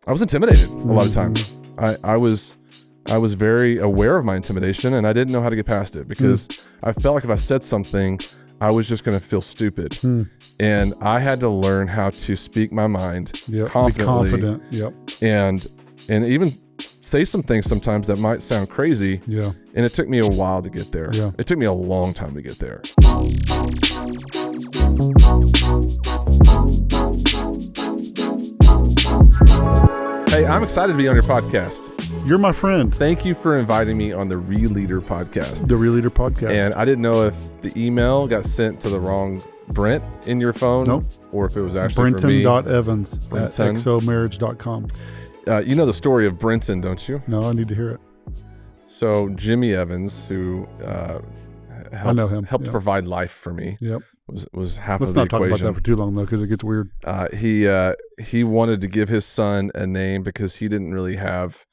I was intimidated a lot of times. I was very aware of my intimidation, and I didn't know how to get past it because I felt like if I said something, I was just going to feel stupid. And I had to learn how to speak my mind confidently. Be confident. Yep. And even say some things sometimes that might sound crazy. Yeah. And it took me a while to get there. Yeah. It took me a long time to get there. Hey, I'm excited to be on your podcast. You're my friend. Thank you for inviting me on the ReLeader Podcast. The ReLeader Podcast. And I didn't know if the email got sent to the wrong Brent in your phone. Nope. Or if it was actually for me. Brenton.Evans at xomarriage.com. You know the story of Brenton, don't you? No, I need to hear it. So Jimmy Evans, who I know him. helped provide life for me, was half Let's of the not talk equation. about that for too long, though, because it gets weird. He wanted to give his son a name because he didn't really have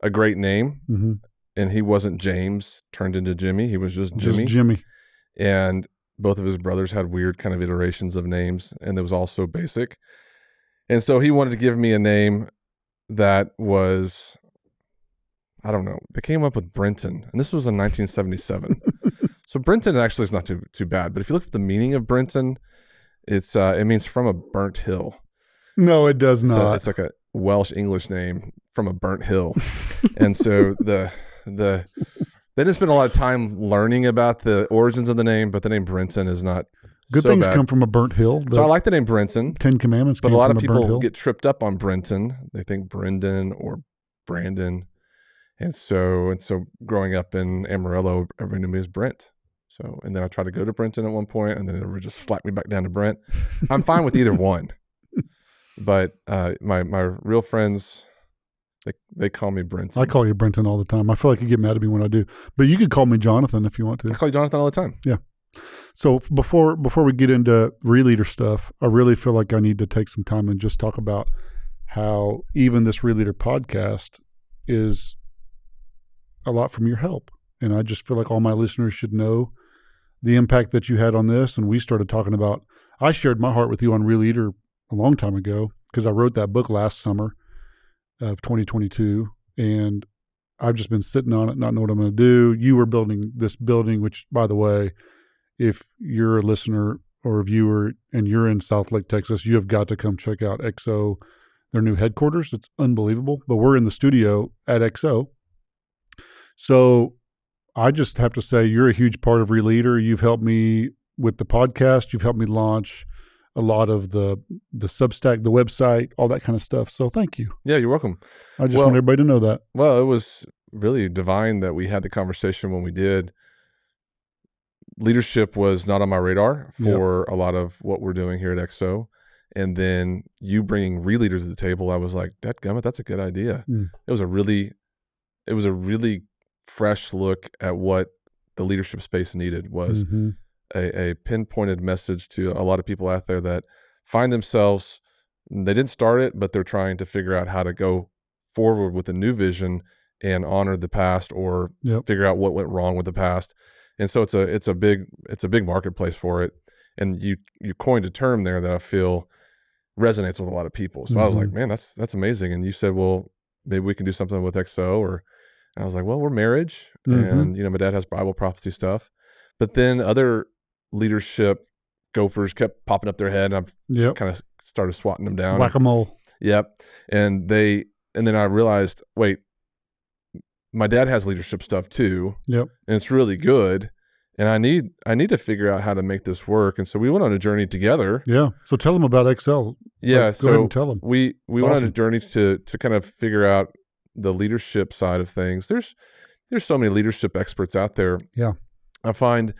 a great name, and he wasn't James turned into Jimmy. He was just Jimmy. Just Jimmy. And both of his brothers had weird kind of iterations of names, and it was all so basic. And so he wanted to give me a name that was, I don't know, they came up with Brenton, and this was in 1977. So Brenton actually is not too bad, but if you look at the meaning of Brenton, it means from a burnt hill. No, it does not. So it's like a Welsh English name from a burnt hill. And so they didn't spend a lot of time learning about the origins of the name, but the name Brenton is not good so things bad. come from a burnt hill. So I like the name Brenton. 10 Commandments but came a lot from of a burnt people hill. get tripped up on Brenton. They think Brendan or Brandon. And so growing up in Amarillo, everybody knew me as Brent. So, and then I tried to go to Brenton at one point, and then it would just slap me back down to Brent. I'm fine with either one. But my real friends, they call me Brenton. I call you Brenton all the time. I feel like you get mad at me when I do. But you could call me Jonathan if you want to. I call you Jonathan all the time. Yeah. So before we get into ReLeader stuff, I really feel like I need to take some time and just talk about how even this ReLeader podcast is a lot from your help. And I just feel like all my listeners should know the impact that you had on this. And we started talking about, I shared my heart with you on ReLeader a long time ago because I wrote that book last summer of 2022. And I've just been sitting on it, not knowing what I'm going to do. You were building this building, which, by the way, if you're a listener or a viewer and you're in Southlake, Texas, you have got to come check out XO, their new headquarters. It's unbelievable. But we're in the studio at XO. So I just have to say you're a huge part of ReLeader. You've helped me with the podcast. You've helped me launch a lot of the Substack, the website, all that kind of stuff. So thank you. Yeah, you're welcome. I just want everybody to know that. Well, it was really divine that we had the conversation when we did. Leadership was not on my radar for a lot of what we're doing here at XO. And then you bringing ReLeaders to the table, I was like, dadgummit, that's a good idea. It was a really fresh look at what the leadership space needed was a pinpointed message to a lot of people out there that find themselves, they didn't start it, but they're trying to figure out how to go forward with a new vision and honor the past or figure out what went wrong with the past. And so it's a big marketplace for it. And you coined a term there that I feel resonates with a lot of people. So I was like, man, that's amazing. And you said, well, maybe we can do something with XO. And I was like, well, we're marriage. And, my dad has Bible prophecy stuff. But then other leadership gophers kept popping up their head. And I kind of started swatting them down. Whack-a-mole. Yep. And then I realized, wait, my dad has leadership stuff too. Yep. And it's really good. And I need to figure out how to make this work. And so we went on a journey together. Yeah. So tell them about XL. Yeah. Go ahead and tell them. We went on a journey to kind of figure out the leadership side of things. There's so many leadership experts out there. Yeah. I find,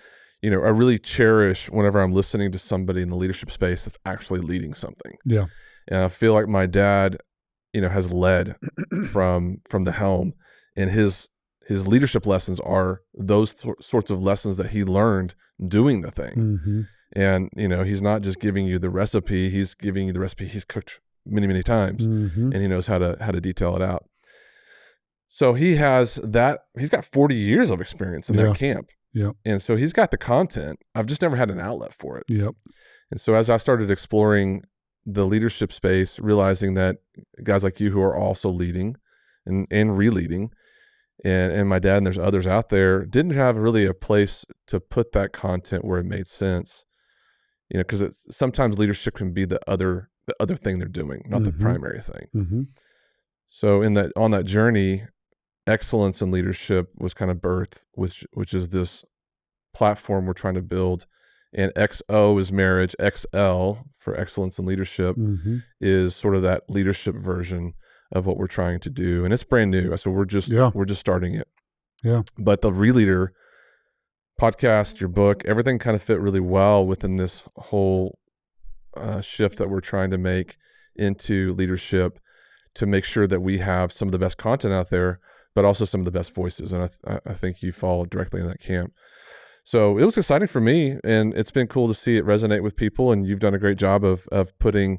I really cherish whenever I'm listening to somebody in the leadership space that's actually leading something. Yeah. And I feel like my dad, has led from the helm, and his leadership lessons are those sorts of lessons that he learned doing the thing. And, he's not just giving you the recipe, he's giving you the recipe he's cooked many, many times, and he knows how to detail it out. So he's got 40 years of experience in that camp. Yeah. And so he's got the content. I've just never had an outlet for it. Yep. And so as I started exploring the leadership space, realizing that guys like you who are also leading and ReLeading, and my dad and there's others out there, didn't have really a place to put that content where it made sense. Because sometimes leadership can be the other thing they're doing, not the primary thing. So on that journey, excellence in leadership was kind of birthed, which is this platform we're trying to build. And XO is marriage. XL for excellence in leadership is sort of that leadership version of what we're trying to do. And it's brand new. So we're just starting it. Yeah. But the ReLeader podcast, your book, everything kind of fit really well within this whole shift that we're trying to make into leadership, to make sure that we have some of the best content out there, but also some of the best voices. And I think you fall directly in that camp. So it was exciting for me, and it's been cool to see it resonate with people. And you've done a great job of putting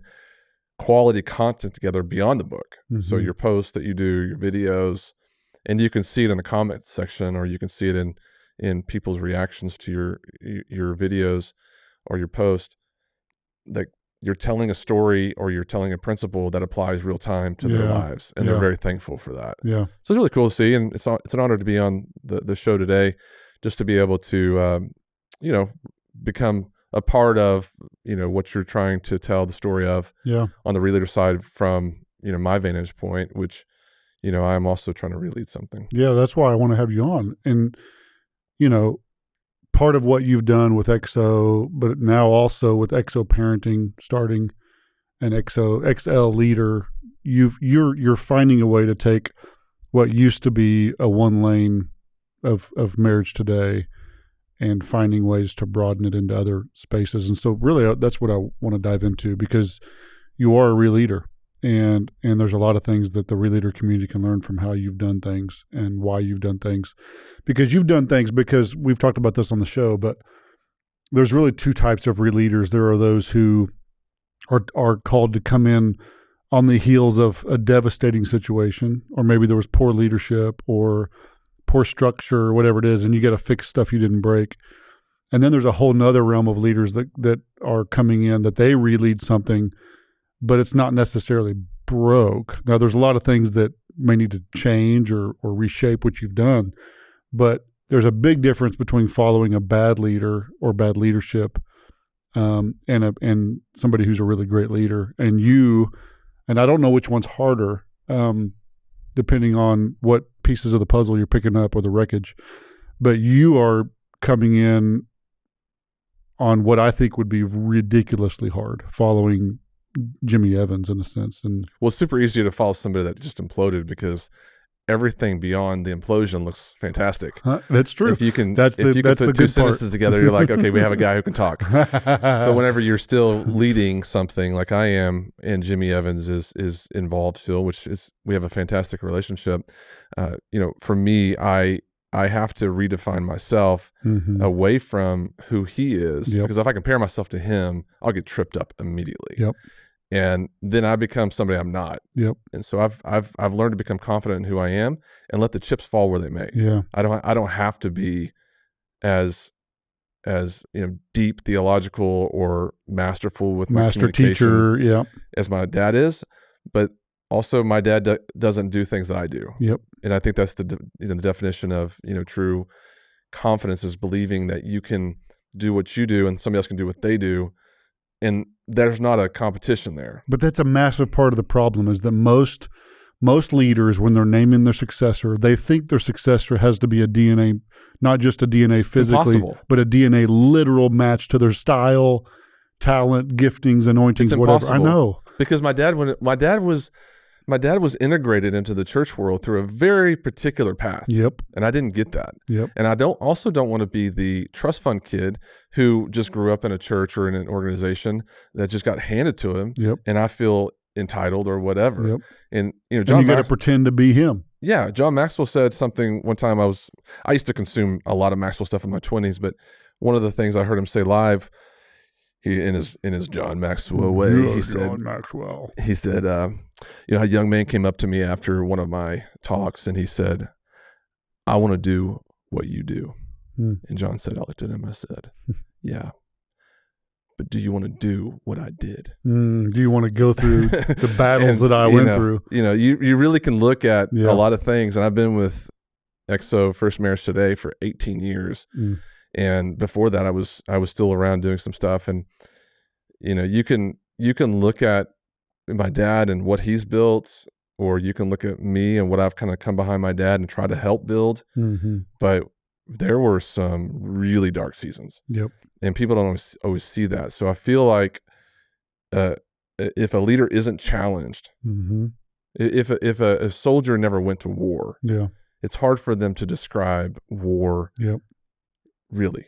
quality content together beyond the book. So your posts that you do, your videos, and you can see it in the comment section, or you can see it in people's reactions to your videos or your post. Like, you're telling a story or you're telling a principle that applies real time to their lives, and they're very thankful for that. Yeah. So it's really cool to see, and it's an honor to be on the show today, just to be able to become a part of what you're trying to tell the story of on the ReLeader side from my vantage point, which I'm also trying to ReLead something. Yeah, that's why I want to have you on. And part of what you've done with XO, but now also with XO Parenting, starting an XL Leader, you're finding a way to take what used to be a one lane of marriage today and finding ways to broaden it into other spaces. And so really that's what I want to dive into, because you are a ReLeader, and there's a lot of things that the ReLeader community can learn from how you've done things and why you've done things. Because you've done things, because we've talked about this on the show, but there's really two types of ReLeaders. There are those who are called to come in on the heels of a devastating situation, or maybe there was poor leadership or poor structure or whatever it is, and you got to fix stuff you didn't break. And then there's a whole nother realm of leaders that are coming in, that they ReLead something, but it's not necessarily broke. Now, there's a lot of things that may need to change or reshape what you've done, but there's a big difference between following a bad leader or bad leadership and somebody who's a really great leader. And I don't know which one's harder, depending on what pieces of the puzzle you're picking up or the wreckage, but you are coming in on what I think would be ridiculously hard, following Jimmy Evans in a sense. And well, it's super easy to follow somebody that just imploded, because everything beyond the implosion looks fantastic. That's true. If you can put two sentences together, you're like, okay, we have a guy who can talk. But whenever you're still leading something like I am, and Jimmy Evans is involved still, which is, we have a fantastic relationship. For me, I have to redefine myself away from who he is, because if I compare myself to him, I'll get tripped up immediately. And then I become somebody I'm not. And so I've learned to become confident in who I am and let the chips fall where they may. I don't have to be as deep theological or masterful with my master teacher as my dad is, but also my dad doesn't do things that I do. And I think that's the definition of true confidence, is believing that you can do what you do and somebody else can do what they do. And there's not a competition there. But that's a massive part of the problem, is that most leaders, when they're naming their successor, they think their successor has to be a DNA, not just a DNA physically, but a DNA literal match to their style, talent, giftings, anointings, whatever. I know. Because my dad was integrated into the church world through a very particular path. And I didn't get that. And I don't want to be the trust fund kid who just grew up in a church or in an organization that just got handed to him. And I feel entitled or whatever. And you got to pretend to be him. Yeah. John Maxwell said something one time. I used to consume a lot of Maxwell stuff in my 20s, but one of the things I heard him say live, he in his John Maxwell way, he said, a young man came up to me after one of my talks, and he said, "I want to do what you do." And John said, I looked at him, I said, "Yeah, but do you want to do what I did? Do you want to go through the battles that I went through? You really can look at a lot of things. And I've been with XO First Marriage Today for 18 years. And before that, I was still around doing some stuff. And, you can look at my dad and what he's built, or you can look at me and what I've kind of come behind my dad and try to help build. But there were some really dark seasons. And people don't always see that. So I feel like if a leader isn't challenged, if a soldier never went to war, it's hard for them to describe war really.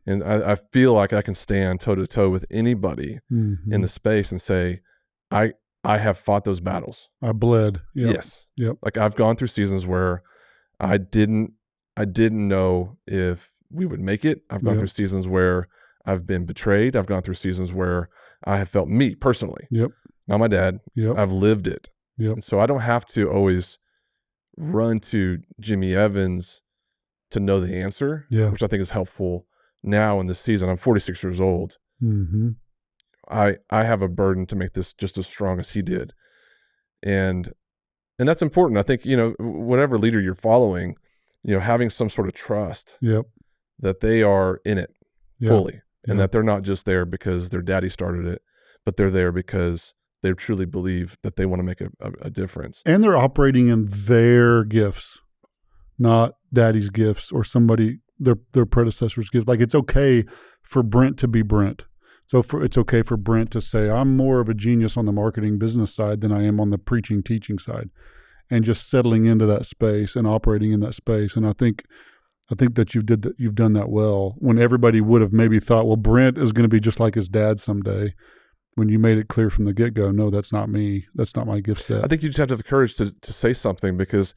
And I feel like I can stand toe to toe with anybody in the space and say, I have fought those battles. I bled. Yes. Like I've gone through seasons where I didn't know if we would make it. I've gone through seasons where I've been betrayed. I've gone through seasons where I have felt me personally. Not my dad. I've lived it. And so I don't have to always run to Jimmy Evans to know the answer, which I think is helpful now in this season. I'm 46 years old. I have a burden to make this just as strong as he did. And that's important. I think, whatever leader you're following, having some sort of trust that they are in it fully, and that they're not just there because their daddy started it, but they're there because they truly believe that they want to make a difference. And they're operating in their gifts, not daddy's gifts or their predecessor's gifts. Like, it's okay for Brent to be Brent. So it's okay for Brent to say, I'm more of a genius on the marketing business side than I am on the preaching, teaching side, and just settling into that space and operating in that space. And I think that you've done that well, when everybody would have maybe thought, well, Brent is going to be just like his dad someday, when you made it clear from the get-go, no, that's not me. That's not my gift set. I think you just have to have the courage to say something, because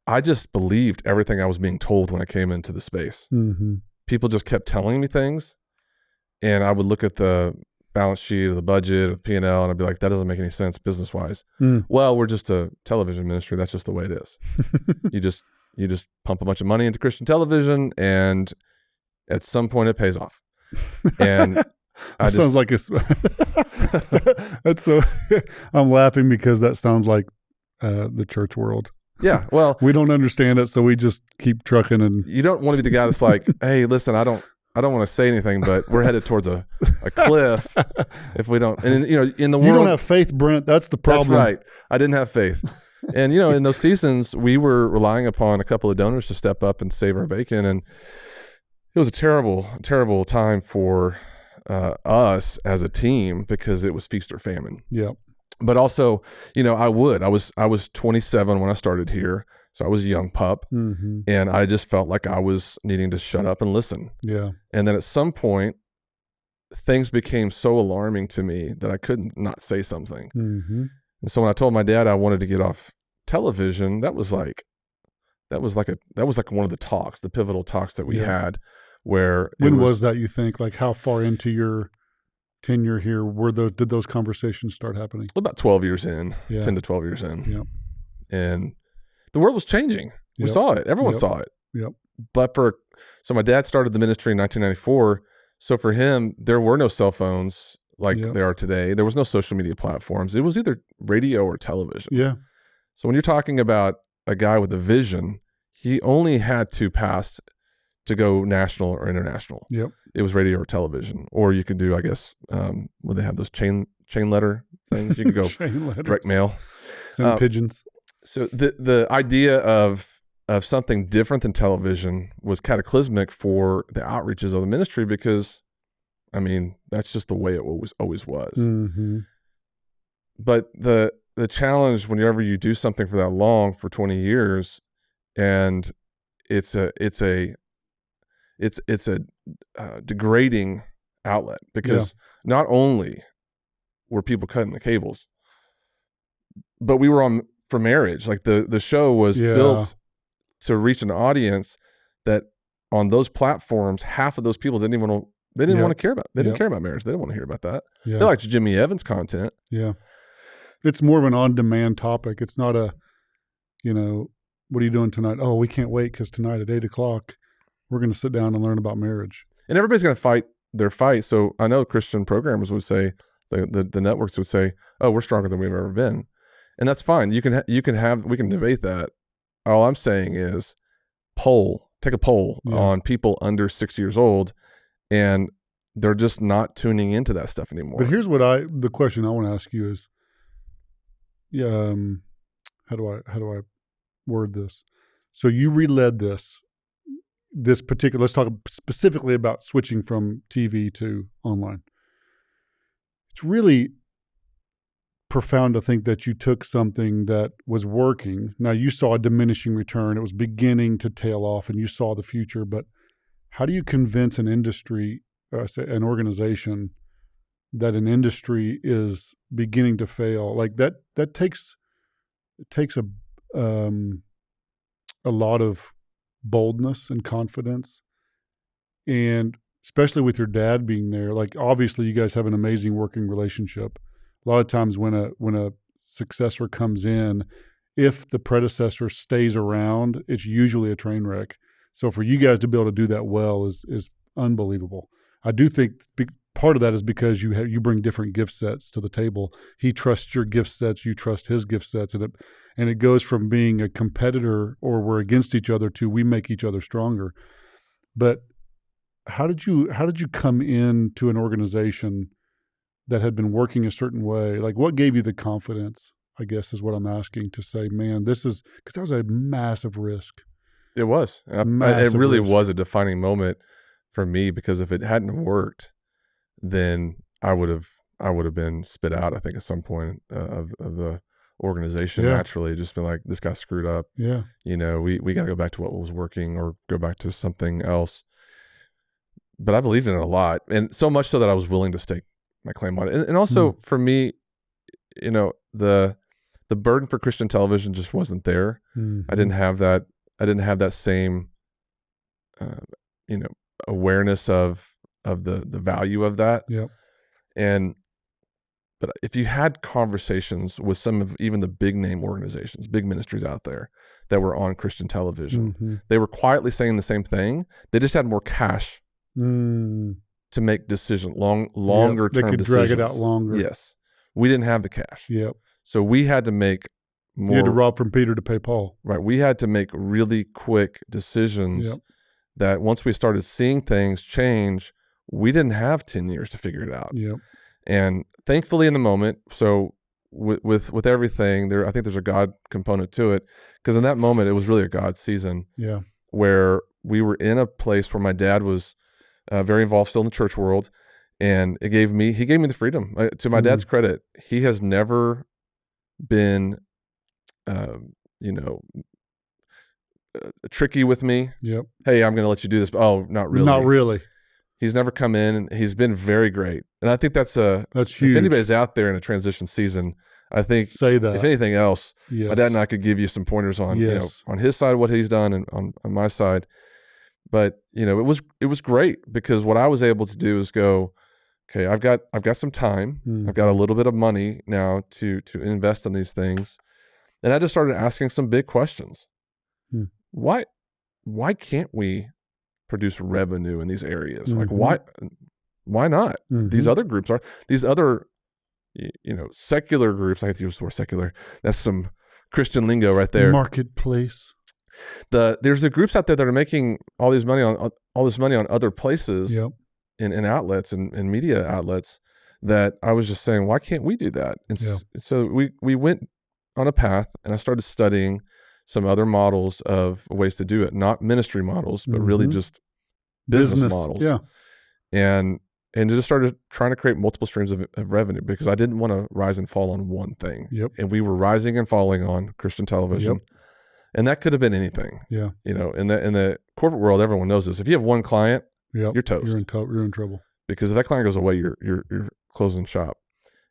I just believed everything I was being told when I came into the space. People just kept telling me things, and I would look at the balance sheet or the budget or the P&L, and I'd be like, that doesn't make any sense business-wise. Well, we're just a television ministry. That's just the way it is. You just pump a bunch of money into Christian television, and at some point it pays off. And sounds like it's that's so I'm laughing because that sounds like the church world. Yeah, well, we don't understand it, so we just keep trucking. And you don't want to be the guy that's like, hey, listen, I don't want to say anything, but we're headed towards a cliff if we don't. And in the world, you don't have faith, Brent. That's the problem. That's right. I didn't have faith. And in those seasons, we were relying upon a couple of donors to step up and save our bacon, and it was a terrible, terrible time for us as a team, because it was feast or famine. But also, I was 27 when I started here, so I was a young pup, and I just felt like I was needing to shut up and listen. And then at some point, things became so alarming to me that I couldn't not say something. And so when I told my dad I wanted to get off television, that was like one of the talks, the pivotal talks that we had. Where when was that, you think? Like, how far into your tenure here did those conversations start happening? About 12 years in, 10 to 12 years in. And the world was changing. We saw it. Everyone saw it. But so my dad started the ministry in 1994. So for him, there were no cell phones like there are today. There was no social media platforms. It was either radio or television. So when you're talking about a guy with a vision, he only had to pass to go national or international. It was radio or television, or you could do, I guess, when they have those chain letter things, you could go direct mail, send pigeons. So the idea of something different than television was cataclysmic for the outreaches of the ministry, because, I mean, that's just the way it always was. But the challenge whenever you do something for that long, for 20 years, and it's a degrading outlet, because not only were people cutting the cables, but we were on for marriage. Like the show was built to reach an audience that on those platforms, half of those people didn't want to care about. They didn't care about marriage. They didn't want to hear about that. They liked Jimmy Evans content. It's more of an on-demand topic. It's not a, what are you doing tonight? Oh, we can't wait, because tonight at 8:00, we're going to sit down and learn about marriage. And everybody's going to fight their fight. So I know Christian programmers would say, the networks would say, oh, we're stronger than we've ever been. And that's fine. We can debate that. All I'm saying is take a poll on people under 6 years old, and they're just not tuning into that stuff anymore. But here's the question I want to ask you is, how do I word this? So you reled this particular, let's talk specifically about switching from TV to online. It's really profound to think that you took something that was working. Now you saw a diminishing return. It was beginning to tail off and you saw the future, but how do you convince an industry, an organization, that an industry is beginning to fail? Like that takes a lot of boldness and confidence, and especially with your dad being there. Like obviously you guys have an amazing working relationship. A lot of times when a successor comes in, if the predecessor stays around, it's usually a train wreck. So for you guys to be able to do that well is unbelievable. I do think part of that is because you bring different gift sets to the table. He trusts your gift sets, you trust his gift sets, and it goes from being a competitor or we're against each other to we make each other stronger. But how did you come into an organization that had been working a certain way? Like what gave you the confidence, I guess is what I'm asking, to say, man, because that was a massive risk. It was. It really was a defining moment for me, because if it hadn't worked, then I would have been spit out, I think, at some point of the organization. Naturally, just been like, this guy screwed up. Yeah. We got to go back to what was working or go back to something else. But I believed in it a lot, and so much so that I was willing to stake my claim on it. And also for me, the burden for Christian television just wasn't there. Mm-hmm. I didn't have that same, awareness of the value of that. Yep. But if you had conversations with some of even the big name organizations, big ministries out there that were on Christian television, they were quietly saying the same thing. They just had more cash to make longer term decisions. They could drag it out longer. Yes. We didn't have the cash. Yep. So we had to make more. You had to rob from Peter to pay Paul. Right. We had to make really quick decisions that once we started seeing things change, we didn't have 10 years to figure it out. Yep. And thankfully in the moment, so with everything there, I think there's a God component to it, because in that moment, it was really a God season. Yeah. Where we were in a place where my dad was very involved still in the church world, and he gave me the freedom. To my dad's credit, he has never been, tricky with me. Yep. Hey, I'm going to let you do this. But, oh, not really. Not really. He's never come in, and he's been very great. And I think that's huge. If anybody's out there in a transition season, I think, say that. If anything else, my dad and I could give you some pointers on, on his side, what he's done, and on my side. But, it was great, because what I was able to do is go, okay, I've got some time. I've got a little bit of money now to invest in these things. And I just started asking some big questions. Why can't we produce revenue in these areas? Like why not? These other groups these other secular groups. I hate to use the word secular. That's some Christian lingo right there. Marketplace. There's the groups out there that are making all this money on other places. Yep. in outlets and media outlets, that I was just saying, why can't we do that? And so we went on a path, and I started studying some other models of ways to do it, not ministry models, but really just business models. Yeah. And just started trying to create multiple streams of revenue, because I didn't want to rise and fall on one thing. Yep. And we were rising and falling on Christian television. Yep. And that could have been anything. Yeah. In the corporate world, everyone knows this. If you have one client, you're toast. You're in trouble. Because if that client goes away, you're closing shop.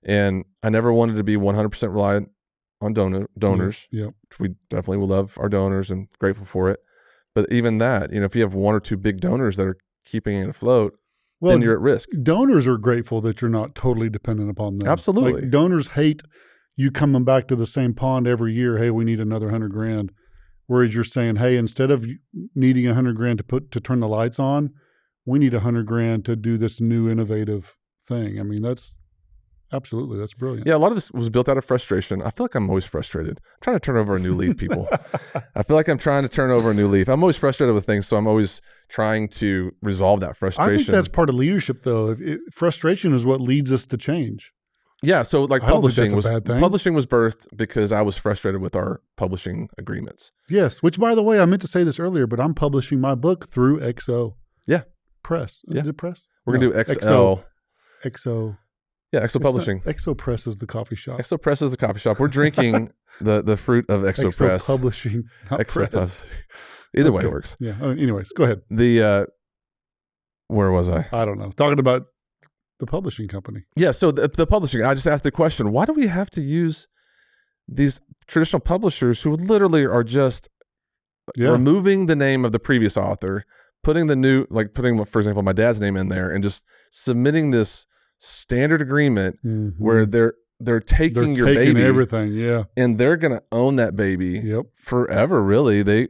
And I never wanted to be 100% reliant on donors. Yep. Which we definitely will love our donors and grateful for it. But even that, if you have one or two big donors that are keeping it afloat, then you're at risk. Donors are grateful that you're not totally dependent upon them. Absolutely. Like, donors hate you coming back to the same pond every year. Hey, we need another $100,000. Whereas you're saying, hey, instead of needing $100,000 to turn the lights on, we need $100,000 to do this new innovative thing. I mean, that's brilliant. Yeah, a lot of this was built out of frustration. I feel like I'm always frustrated. I'm trying to turn over a new leaf, people. I feel like I'm trying to turn over a new leaf. I'm always frustrated with things, so I'm always trying to resolve that frustration. I think that's part of leadership, though. Frustration is what leads us to change. Yeah, so like publishing was birthed because I was frustrated with our publishing agreements. Yes, which, by the way, I meant to say this earlier, but I'm publishing my book through XO. Yeah. Press. Yeah. Is it Press? We're going to do XO. XO. Yeah, XO Publishing. XO Press is the coffee shop. XO Press is the coffee shop. We're drinking the fruit of XO Press. Publishing, not XO Press. Either way it works. Yeah. Anyways, go ahead. Where was I? I don't know. Talking about the publishing company. Yeah, so the publishing, I just asked the question, why do we have to use these traditional publishers who literally are just removing the name of the previous author, putting, for example, my dad's name in there and just submitting this standard agreement where they're taking your baby, everything, and they're gonna own that baby forever. Really,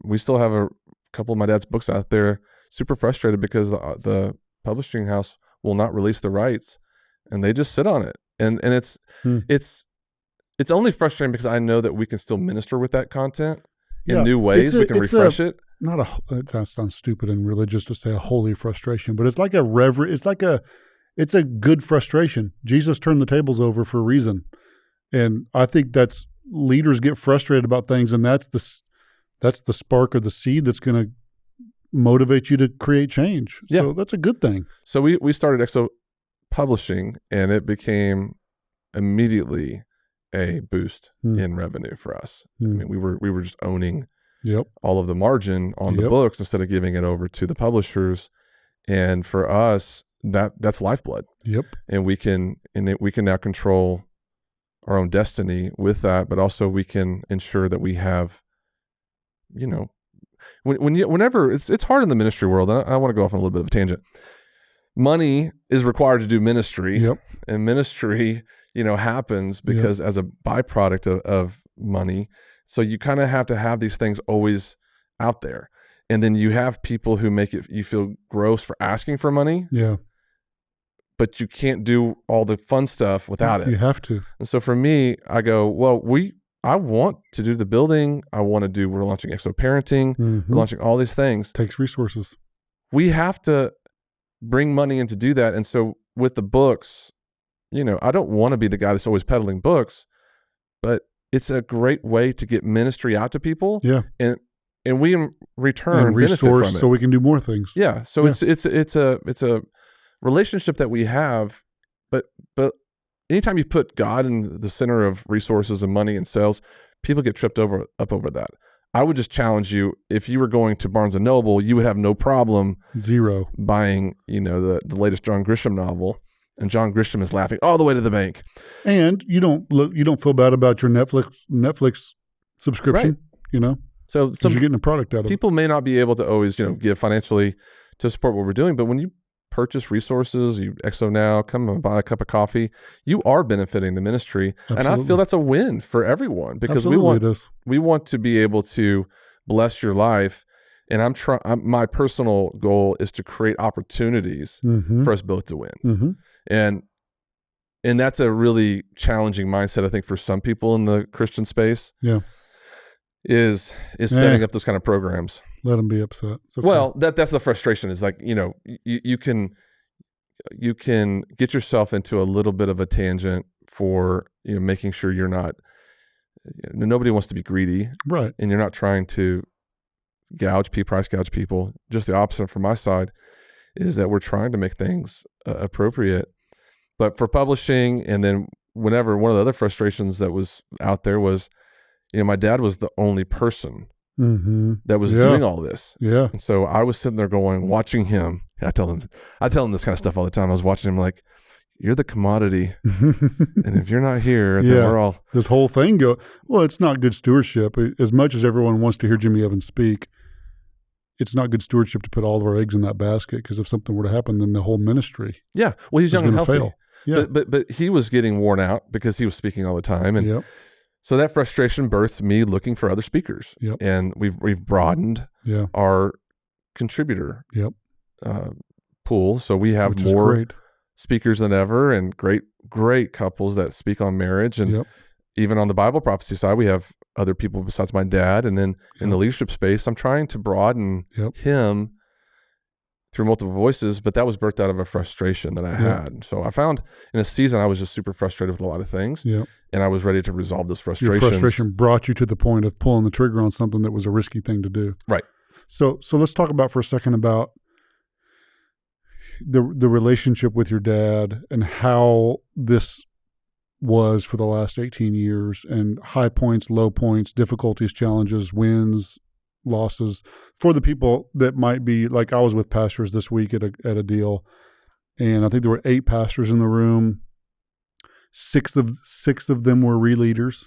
we still have a couple of my dad's books out there. Super frustrated because the publishing house will not release the rights, and they just sit on it. And it's only frustrating because I know that we can still minister with that content in new ways. We can refresh it. That sounds stupid and religious to say a holy frustration, but it's like it's a good frustration. Jesus turned the tables over for a reason. And I think that's leaders get frustrated about things, and that's the spark or the seed that's going to motivate you to create change. Yeah. So that's a good thing. So we started XO Publishing, and it became immediately a boost in revenue for us. I mean, we were just owning all of the margin on the books instead of giving it over to the publishers. And for us, that's lifeblood. And we can now control our own destiny with that, but also we can ensure that we have, whenever it's hard in the ministry world, and I want to go off on a little bit of a tangent. Money is required to do ministry, and ministry, happens because as a byproduct of money. So you kind of have to have these things always out there. And then you have people who make you feel gross for asking for money. Yeah. But you can't do all the fun stuff without it. You have to. And so for me, I go, well, I want to do the building. We're launching XO Parenting. We're launching all these things. Takes resources. We have to bring money in to do that. And so with the books, I don't want to be the guy that's always peddling books, but it's a great way to get ministry out to people. Yeah. And we in return resource benefit from it. So we can do more things. Yeah. So it's a relationship that we have, but anytime you put God in the center of resources and money and sales, people get tripped up over that. I would just challenge you, if you were going to Barnes & Noble, you would have no problem buying, the latest John Grisham novel, and John Grisham is laughing all the way to the bank. And you don't feel bad about your Netflix subscription, So you're getting a product out of it. People may not be able to always, give financially to support what we're doing, but when you purchase resources, you XO Now, come and buy a cup of coffee, you are benefiting the ministry. Absolutely. And I feel that's a win for everyone because we want to be able to bless your life. And my personal goal is to create opportunities for us both to win. And that's a really challenging mindset, I think, for some people in the Christian space. Yeah. Is setting up those kind of programs. Let them be upset. Okay. Well, that's the frustration. Is like, you can get yourself into a little bit of a tangent for making sure you're not. Nobody wants to be greedy, right? And you're not trying to price gouge people. Just the opposite from my side is that we're trying to make things appropriate. But for publishing, and then one of the other frustrations that was out there was, my dad was the only person that was doing all this. Yeah. And so I was sitting there watching him. I tell him this kind of stuff all the time. I was watching him like, you're the commodity. And if you're not here, then we're all. This whole thing well, it's not good stewardship. As much as everyone wants to hear Jimmy Evans speak, it's not good stewardship to put all of our eggs in that basket, because if something were to happen, then the whole ministry. Yeah. Well, he's young and healthy. Fail. Yeah. But he was getting worn out because he was speaking all the time. And so that frustration birthed me looking for other speakers. And we've broadened our contributor pool. So we have more speakers than ever, and great couples that speak on marriage. And even on the Bible prophecy side, we have other people besides my dad. And then in the leadership space, I'm trying to broaden him through multiple voices, but that was birthed out of a frustration that I had. So I found in a season I was just super frustrated with a lot of things, and I was ready to resolve those frustrations. Your frustration brought you to the point of pulling the trigger on something that was a risky thing to do. Right. So let's talk about for a second about the relationship with your dad and how this was for the last 18 years, and high points, low points, difficulties, challenges, wins, losses. For the people that might be like, I was with pastors this week at a deal, and I think there were 8 pastors in the room. Six of them were ReLeaders.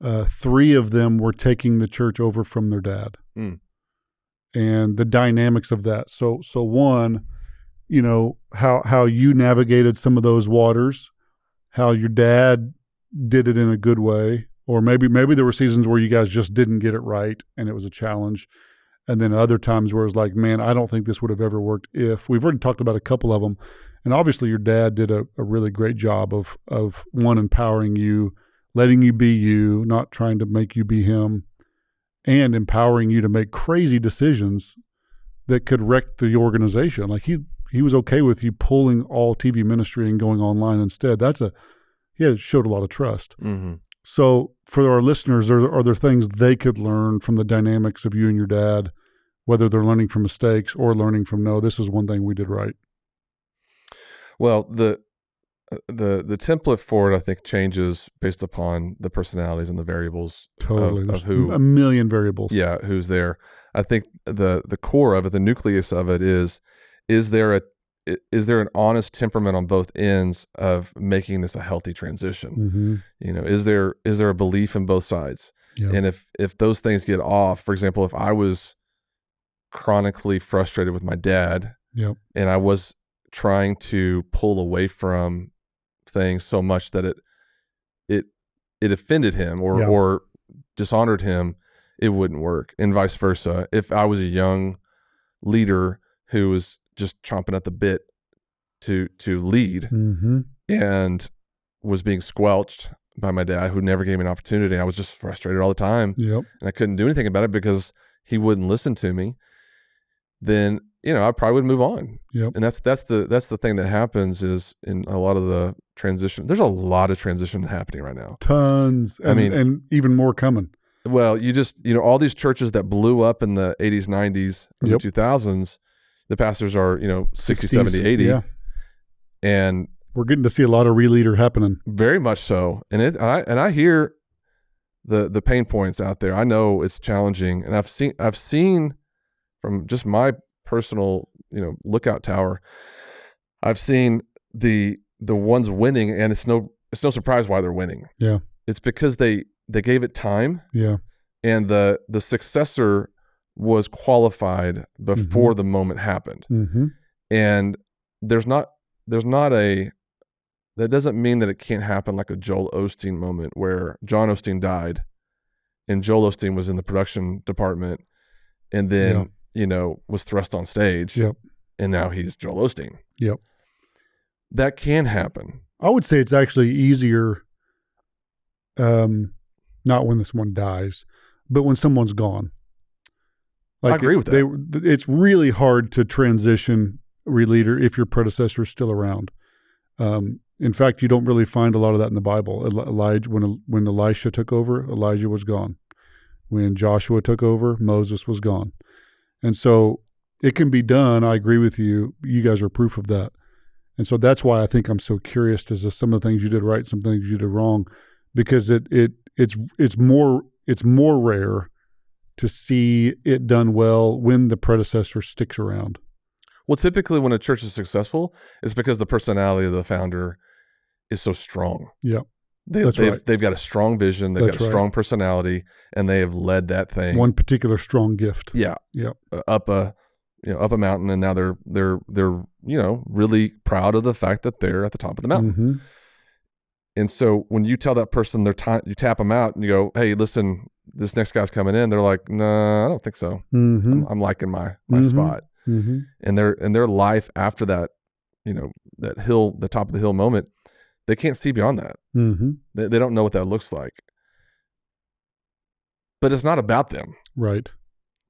3 of them were taking the church over from their dad. And the dynamics of that. So one, how you navigated some of those waters, how your dad did it in a good way. Or maybe there were seasons where you guys just didn't get it right and it was a challenge. And then other times where it's like, man, I don't think this would have ever worked if. We've already talked about a couple of them. And obviously your dad did a really great job of one, empowering you, letting you be you, not trying to make you be him, and empowering you to make crazy decisions that could wreck the organization. Like he was okay with you pulling all TV ministry and going online instead. He showed a lot of trust. Mm-hmm. So for our listeners, are there things they could learn from the dynamics of you and your dad, whether they're learning from mistakes or learning from, no, this is one thing we did right? Well, the template for it, I think, changes based upon the personalities and the variables. Totally. Of who, a million variables. Yeah, who's there. I think the core of it, the nucleus of it is there an honest temperament on both ends of making this a healthy transition? Mm-hmm. Is there a belief in both sides? Yep. And if those things get off, for example, if I was chronically frustrated with my dad, and I was trying to pull away from things so much that it offended him or dishonored him, it wouldn't work. And vice versa. If I was a young leader who was just chomping at the bit to lead, mm-hmm. and was being squelched by my dad, who never gave me an opportunity, I was just frustrated all the time, and I couldn't do anything about it because he wouldn't listen to me, then I probably would move on. And that's the thing that happens is in a lot of the transition. There's a lot of transition happening right now. Tons. And even more coming. Well, all these churches that blew up in the 80s, 90s, or the 2000s, the pastors are, 60, 70, 80. Yeah. And we're getting to see a lot of ReLeader happening. Very much so. And I hear the pain points out there. I know it's challenging. And I've seen from just my personal, lookout tower, I've seen the ones winning, and it's no surprise why they're winning. Yeah. It's because they gave it time. Yeah. And the successor was qualified before the moment happened. Mm-hmm. And that doesn't mean that it can't happen like a Joel Osteen moment where Jon Osteen died and Joel Osteen was in the production department and then, was thrust on stage. Yep. And now he's Joel Osteen. Yep. That can happen. I would say it's actually easier, not when someone dies, but when someone's gone. I agree with that. It's really hard to transition ReLeader if your predecessor is still around. In fact, you don't really find a lot of that in the Bible. Elijah, when Elisha took over, Elijah was gone. When Joshua took over, Moses was gone. And so it can be done. I agree with you. You guys are proof of that. And so that's why I think I'm so curious as to some of the things you did right, some things you did wrong, because it's more rare to see it done well when the predecessor sticks around. Well, typically when a church is successful, it's because the personality of the founder is so strong. Yeah. They've got a strong vision, they've got a strong personality, and they have led that thing. One particular strong gift. Yeah. Yeah. Up a mountain, and now they're really proud of the fact that they're at the top of the mountain. Mm-hmm. And so when you tell that person you tap them out and you go, "Hey, listen, this next guy's coming in," they're like, "No, I don't think so. Mm-hmm. I'm liking my spot." Mm-hmm. and their life after that, that hill, the top of the hill moment, they can't see beyond that. Mm-hmm. They don't know what that looks like. But it's not about them. Right.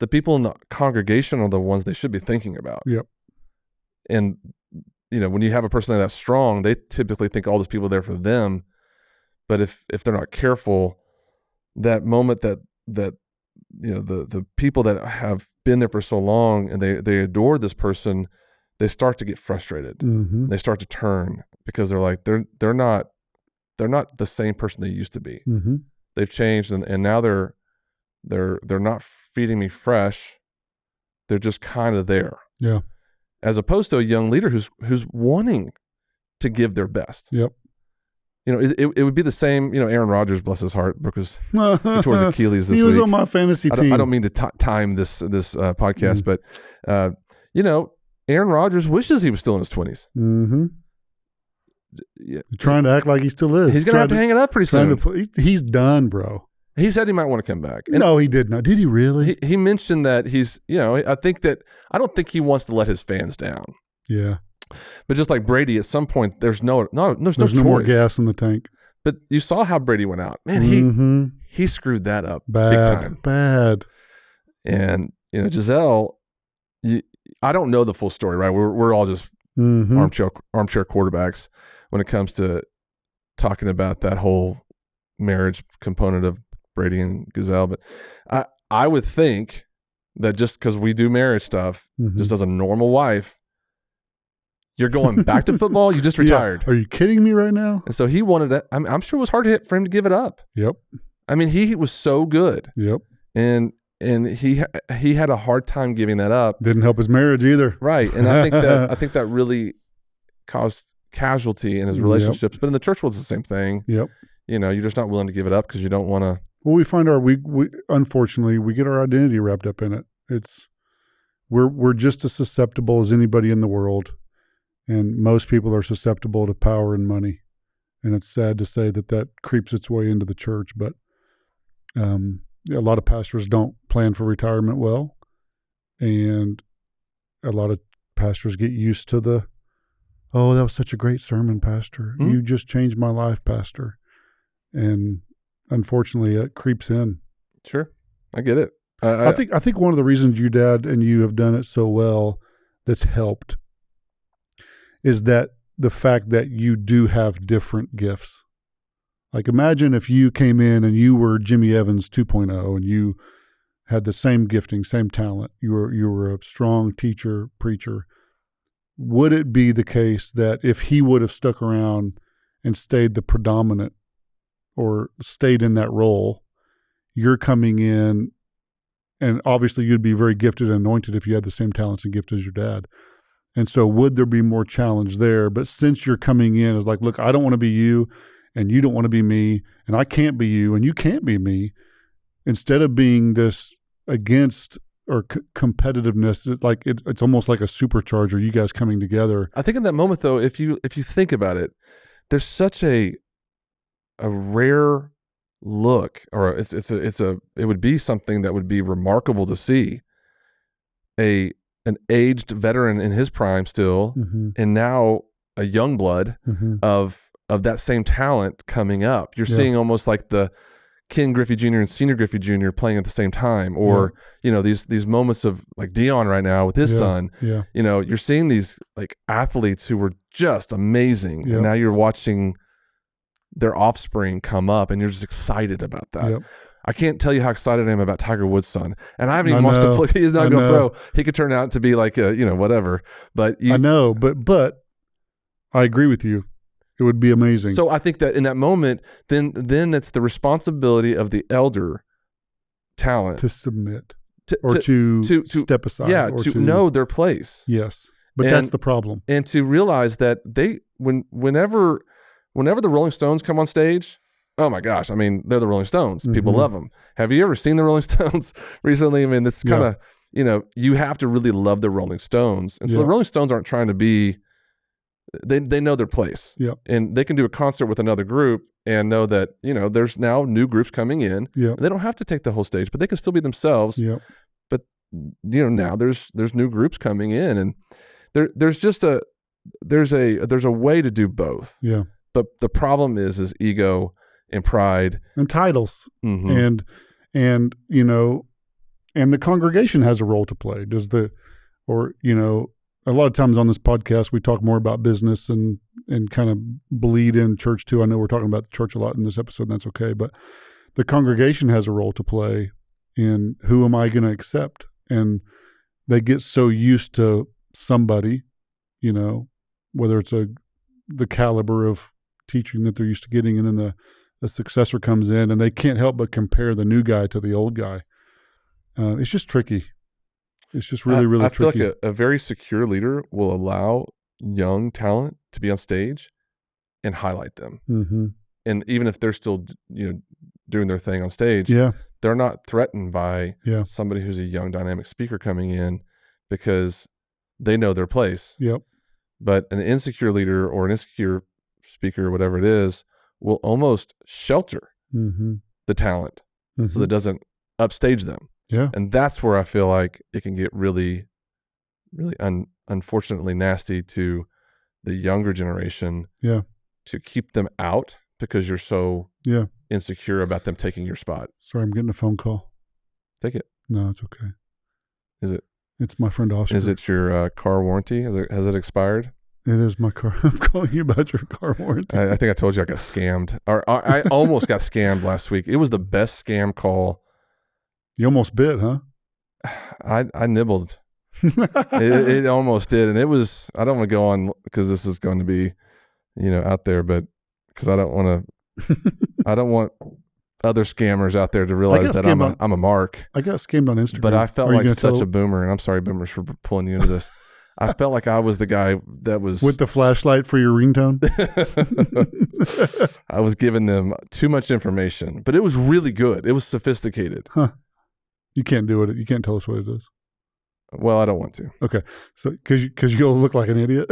The people in the congregation are the ones they should be thinking about. Yep. And, when you have a person that's strong, they typically think all those people are there for them. But if they're not careful, that moment that the people that have been there for so long and they adore this person, they start to get frustrated. Mm-hmm. They start to turn because they're like, they're not the same person they used to be. Mm-hmm. They've changed, and now they're not feeding me fresh. They're just kind of there. Yeah. As opposed to a young leader who's wanting to give their best. Yep. It would be the same, Aaron Rodgers, bless his heart, because he tore his Achilles this week. He was on my fantasy team. I don't mean to time this podcast, but, Aaron Rodgers wishes he was still in his 20s. Mm-hmm. Yeah. Trying to act like he still is. He's going to have to hang it up pretty soon. He's done, bro. He said he might want to come back. And no, he did not. Did he really? He mentioned that he's, I don't think he wants to let his fans down. Yeah. But just like Brady, at some point, there's no choice. More gas in the tank. But you saw how Brady went out. Man, he screwed that up big time. Bad. And, Giselle, I don't know the full story, right? We're all just armchair quarterbacks when it comes to talking about that whole marriage component of Brady and Giselle. But I would think that just because we do marriage stuff, just as a normal wife, you're going back to football. You just retired. Yeah. Are you kidding me right now? And so he wanted it. I'm sure it was hard for him to give it up. Yep. I mean, he was so good. Yep. And he had a hard time giving that up. Didn't help his marriage either. Right. And I think that really caused casualty in his relationships. But in the church world, it's the same thing. Yep. You're just not willing to give it up because you don't want to. Well, we find unfortunately we get our identity wrapped up in it. We're just as susceptible as anybody in the world. And most people are susceptible to power and money. And it's sad to say that creeps its way into the church. But a lot of pastors don't plan for retirement well. And a lot of pastors get used to that was such a great sermon, Pastor. Mm-hmm. You just changed my life, Pastor. And unfortunately, it creeps in. Sure. I get it. I think one of the reasons you, Dad, and you have done it so well that's helped is that the fact that you do have different gifts. Like imagine if you came in and you were Jimmy Evans 2.0 and you had the same gifting, same talent. You were a strong teacher, preacher. Would it be the case that if he would have stuck around and stayed the predominant or stayed in that role, you're coming in and obviously you'd be very gifted and anointed if you had the same talents and gift as your dad. And so would there be more challenge there? But since you're coming in as like, look, I don't want to be you and you don't want to be me and I can't be you and you can't be me, instead of being this against or competitiveness, it's almost like a supercharger, you guys coming together. I think in that moment though, if you think about it, there's such a rare look, or it would be something that would be remarkable to see. An aged veteran in his prime still, and now a young blood of that same talent coming up. You're seeing almost like the Ken Griffey Jr. and Senior Griffey Jr. playing at the same time, or these moments of like Dion right now with his son. Yeah. You're seeing these like athletes who were just amazing, and now you're watching their offspring come up, and you're just excited about that. Yep. I can't tell you how excited I am about Tiger Woods' son. And I haven't even watched him play. He's not going pro. He could turn out to be like whatever. But I know, but I agree with you. It would be amazing. So I think that in that moment, then it's the responsibility of the elder talent to submit to step aside. Yeah, or to know their place. Yes. But that's the problem. And to realize that whenever the Rolling Stones come on stage, oh my gosh, I mean, they're the Rolling Stones. People love them. Have you ever seen the Rolling Stones recently? I mean, it's kind of, you have to really love the Rolling Stones. And so the Rolling Stones aren't trying to be, they know their place. Yeah. And they can do a concert with another group and know that, there's now new groups coming in. Yeah. And they don't have to take the whole stage, but they can still be themselves. Yeah. But now there's new groups coming in, and there's a way to do both. Yeah. But the problem is ego and pride and titles, mm-hmm. and the congregation has a role to play. A lot of times on this podcast, we talk more about business and kind of bleed in church too. I know we're talking about the church a lot in this episode, and that's okay. But the congregation has a role to play in who am I going to accept? And they get so used to somebody, whether it's the caliber of teaching that they're used to getting, and then the successor comes in, and they can't help but compare the new guy to the old guy. It's just tricky. It's just really, really tricky. I feel like a very secure leader will allow young talent to be on stage and highlight them. Mm-hmm. And even if they're still, doing their thing on stage, they're not threatened by somebody who's a young dynamic speaker coming in, because they know their place. Yep. But an insecure leader or an insecure speaker, or whatever it is, will almost shelter the talent so that it doesn't upstage them. Yeah. And that's where I feel like it can get really, really unfortunately nasty to the younger generation. Yeah. To keep them out because you're so insecure about them taking your spot. Sorry, I'm getting a phone call. Take it. No, it's okay. Is it? It's my friend Oscar. Is it your car warranty? Has it expired? It is my car. I'm calling you about your car warranty. I think I told you I got scammed. Or I almost got scammed last week. It was the best scam call. You almost bit, huh? I nibbled. it almost did. And it was, I don't want to go on because this is going to be, out there, but because I don't want other scammers out there to realize that I'm a mark. I got scammed on Instagram. But I felt like such a boomer, and I'm sorry, boomers, for pulling you into this. I felt like I was the guy that was... With the flashlight for your ringtone? I was giving them too much information, but it was really good. It was sophisticated. Huh. You can't do it. You can't tell us what it is. Well, I don't want to. Okay. So, because you'll look like an idiot?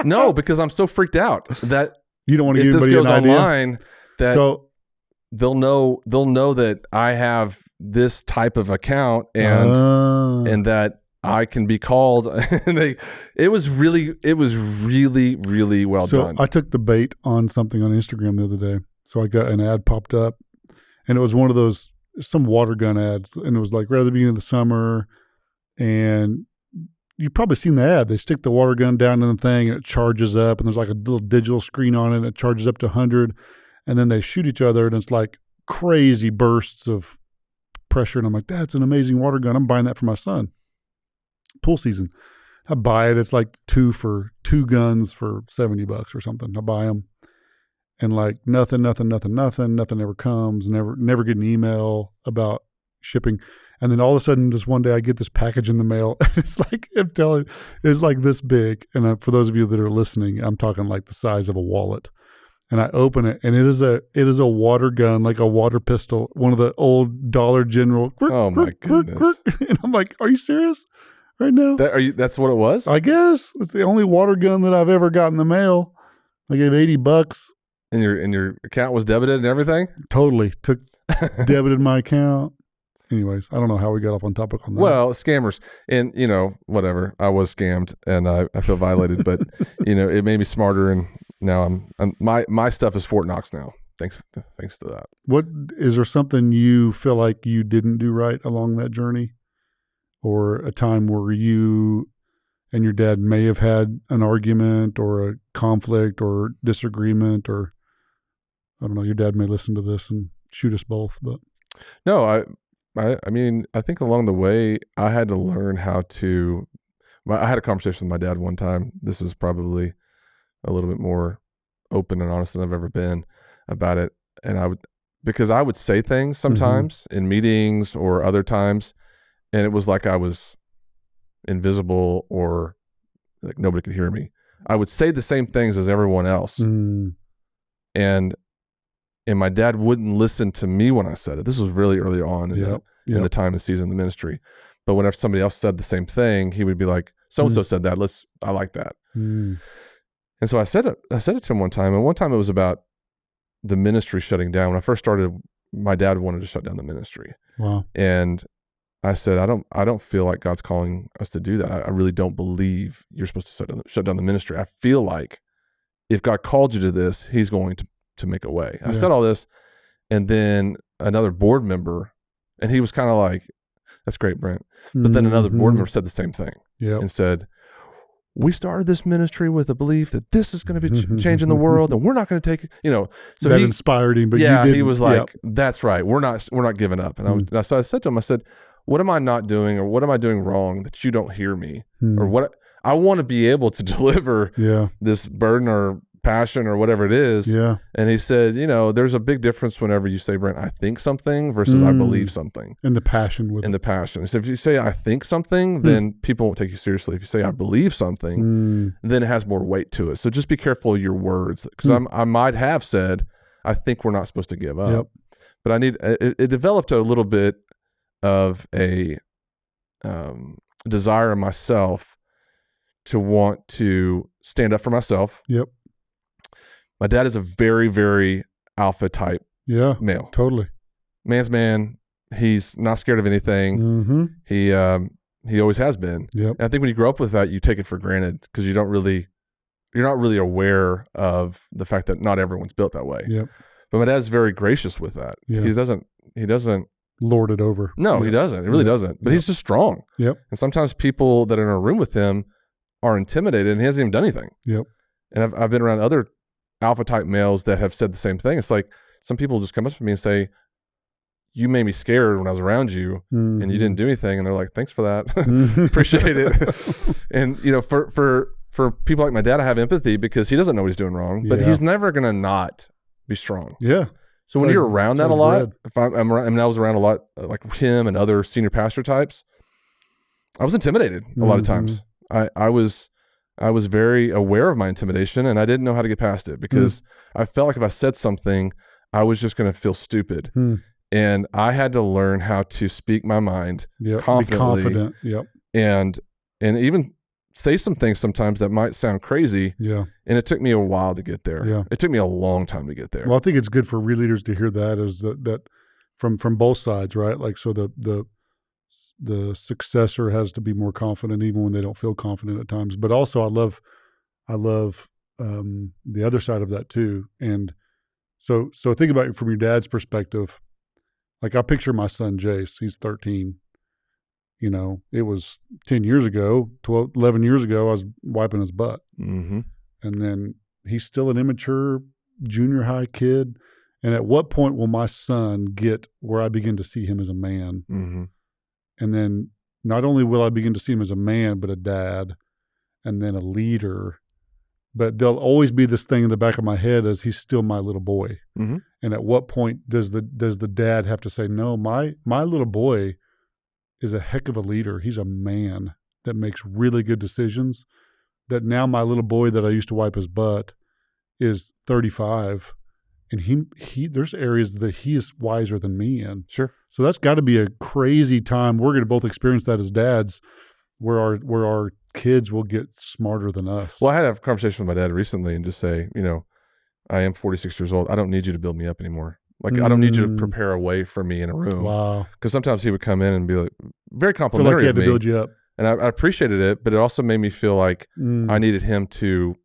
No, because I'm so freaked out that... You don't want to give anybody an idea? If this goes online, that they'll know that I have this type of account and that I can be called. And it was really, really well done. I took the bait on something on Instagram the other day. So I got an ad popped up, and it was one of those, some water gun ads, and it was like right at the beginning of the summer, and you've probably seen the ad. They stick the water gun down in the thing, and it charges up, and there's like a little digital screen on it, and it charges up to 100, and then they shoot each other, and it's like crazy bursts of pressure, and I'm like, that's an amazing water gun. I'm buying that for my son. Pool season. I buy it. It's like two guns for $70 or something. I buy them, and like nothing ever comes. Never get an email about shipping. And then all of a sudden, just one day, I get this package in the mail, and it's like, it's like this big. And for those of you that are listening, I'm talking like the size of a wallet. And I open it, and it is a water gun, like a water pistol, one of the old Dollar General. Oh my goodness! And I'm like, are you serious right now? That's what it was? I guess it's the only water gun that I've ever got in the mail. I gave $80. And your account was debited and everything? Totally debited my account. Anyways, I don't know how we got off on topic on that. Well, scammers, and whatever. I was scammed, and I feel violated, but it made me smarter, and now my stuff is Fort Knox now. Thanks to that. What is there something you feel like you didn't do right along that journey, or a time where you and your dad may have had an argument or a conflict or disagreement, or I don't know. Your dad may listen to this and shoot us both, but no, I mean, I think along the way, I had to learn how to. I had a conversation with my dad one time. This is probably a little bit more open and honest than I've ever been about it. And because I would say things sometimes in meetings or other times, and it was like I was invisible or like nobody could hear me. I would say the same things as everyone else. And my dad wouldn't listen to me when I said it. This was really early on in the time and season of the ministry. But whenever somebody else said the same thing, he would be like, so-and-so said that. I like that. And so I said it to him one time. And one time it was about the ministry shutting down. When I first started, my dad wanted to shut down the ministry. Wow. And I said, I don't feel like God's calling us to do that. I really don't believe you're supposed to shut down the ministry. I feel like if God called you to this, he's going to make a way. I said all this, and then another board member, and he was kind of like, that's great, Brent. But then another board member said the same thing and said, we started this ministry with a belief that this is going to be changing the world, and we're not going to take, so that inspired him, but he was like, that's right. We're not giving up. And so I said to him, I said, what am I not doing, or what am I doing wrong that you don't hear me, or what I want to be able to deliver this burden or passion or whatever it is. Yeah. And he said, there's a big difference whenever you say, Brent, I think something versus I believe something. And the passion with the passion. So if you say I think something, then people won't take you seriously. If you say I believe something, then it has more weight to it. So just be careful of your words, because I might have said, I think we're not supposed to give up. But it developed a little bit of a desire in myself to want to stand up for myself. My dad is a very, very alpha type male. Totally. Man's man. He's not scared of anything. He always has been. And I think when you grow up with that, you take it for granted because you're not really aware of the fact that not everyone's built that way. But my dad's very gracious with that. He doesn't lord it over. No, he doesn't. He really doesn't. But he's just strong. And sometimes people that are in a room with him are intimidated, and he hasn't even done anything. And I've been around other alpha type males that have said the same thing. It's like some people just come up to me and say, you made me scared when I was around you and you didn't do anything. And they're like, thanks for that. Appreciate it. And for people like my dad, I have empathy because he doesn't know what he's doing wrong, but he's never going to not be strong. So when you're around that a lot, if I was around a lot like him and other senior pastor types, I was intimidated a lot of times. I was very aware of my intimidation, and I didn't know how to get past it because I felt like if I said something, I was just going to feel stupid. And I had to learn how to speak my mind confidently. Be confident. And even say some things sometimes that might sound crazy. And it took me a while to get there. It took me a long time to get there. Well, I think it's good for ReLeaders to hear that that from both sides, right? Like, so the successor has to be more confident even when they don't feel confident at times. But also I love the other side of that too. And so think about it from your dad's perspective. Like, I picture my son Jace, he's 13. It was 10 years ago, 11 years ago, I was wiping his butt. And then he's still an immature junior high kid. And at what point will my son get where I begin to see him as a man? And then not only will I begin to see him as a man, but a dad, and then a leader. But there'll always be this thing in the back of my head as he's still my little boy. And at what point does the dad have to say, no, my little boy is a heck of a leader. He's a man that makes really good decisions. That now my little boy that I used to wipe his butt is 35. And he there's areas that he is wiser than me in. Sure. So that's got to be a crazy time. We're going to both experience that as dads, where our kids will get smarter than us. Well, I had to have a conversation with my dad recently and just say, I am 46 years old. I don't need you to build me up anymore. Like, I don't need you to prepare a way for me in a room. Wow. Because sometimes he would come in and be like, very complimentary. Feel like he had to build you up. And I appreciated it, but it also made me feel like I needed him to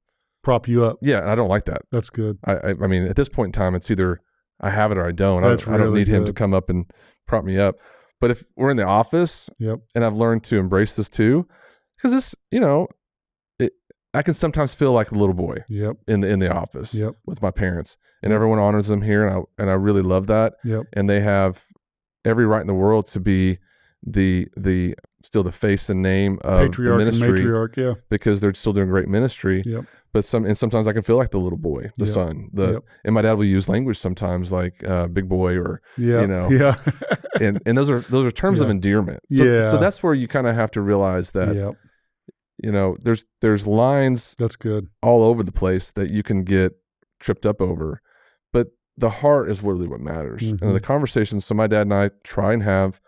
prop you up. Yeah, and I don't like that. That's good. I mean, at this point in time, it's either I have it or I don't. I don't need him to come up and prop me up. But if we're in the office, and I've learned to embrace this too, because this, I can sometimes feel like a little boy in the office with my parents, and everyone honors them here, and I really love that. And they have every right in the world to be the still the face and name of patriarch the ministry, and matriarch, because they're still doing great ministry. But sometimes I can feel like the little boy, the son, and my dad will use language sometimes like big boy or and those are terms of endearment. So that's where you kind of have to realize that there's lines that's good all over the place that you can get tripped up over, but the heart is really what matters. And the conversations. So my dad and I try and have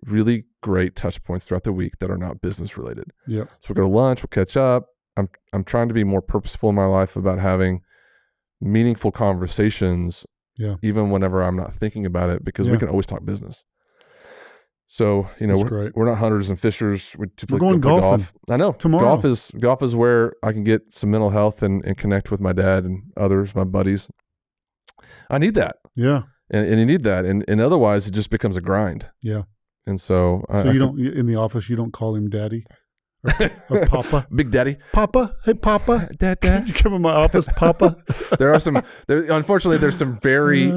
really great touch points throughout the week that are not business related. So we'll go to lunch, we'll catch up. I'm trying to be more purposeful in my life about having meaningful conversations, even whenever I'm not thinking about it, because we can always talk business. So, we're not hunters and fishers. We're going golfing. Golf. I know. Tomorrow. Golf is where I can get some mental health and connect with my dad and others, my buddies. I need that. Yeah. And you need that. And otherwise it just becomes a grind. Yeah. And so in the office, you don't call him daddy or Papa? Big Daddy. Papa? Hey, Papa. Dad. Can you come in my office, Papa? Unfortunately, there's some very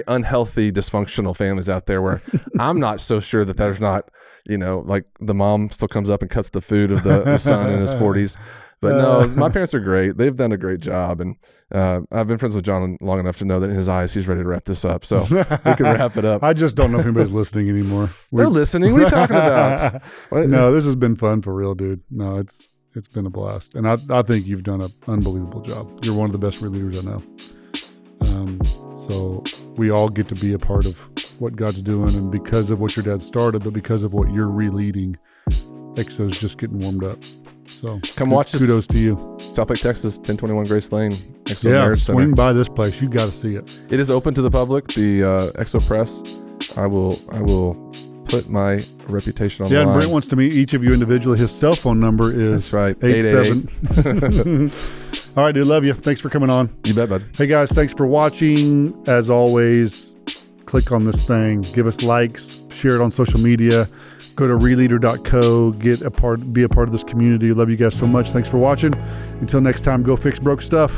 unhealthy, dysfunctional families out there where I'm not so sure that there's not, like the mom still comes up and cuts the food of the son in his 40s. But no, my parents are great. They've done a great job. And I've been friends with Jon long enough to know that in his eyes, he's ready to wrap this up. So we can wrap it up. I just don't know if anybody's listening anymore. They're listening. What are you talking about? No, this has been fun for real, dude. No, it's been a blast. And I think you've done an unbelievable job. You're one of the best ReLeaders I know. So we all get to be a part of what God's doing. And because of what your dad started, but because of what you're ReLeading, EXO's just getting warmed up. So come watch kudos to you. South Lake, Texas, 1021 Grace Lane. EXO Marriage swing Center. By this place. You got to see it. It is open to the public. The EXO Press. I will put my reputation on the line. And Brent wants to meet each of you individually. His cell phone number is 887. All right, dude. Love you. Thanks for coming on. You bet, bud. Hey guys, thanks for watching. As always, click on this thing. Give us likes. Share it on social media. Go to ReLeader.co, be a part of this community. Love you guys so much. Thanks for watching. Until next time, go fix broke stuff.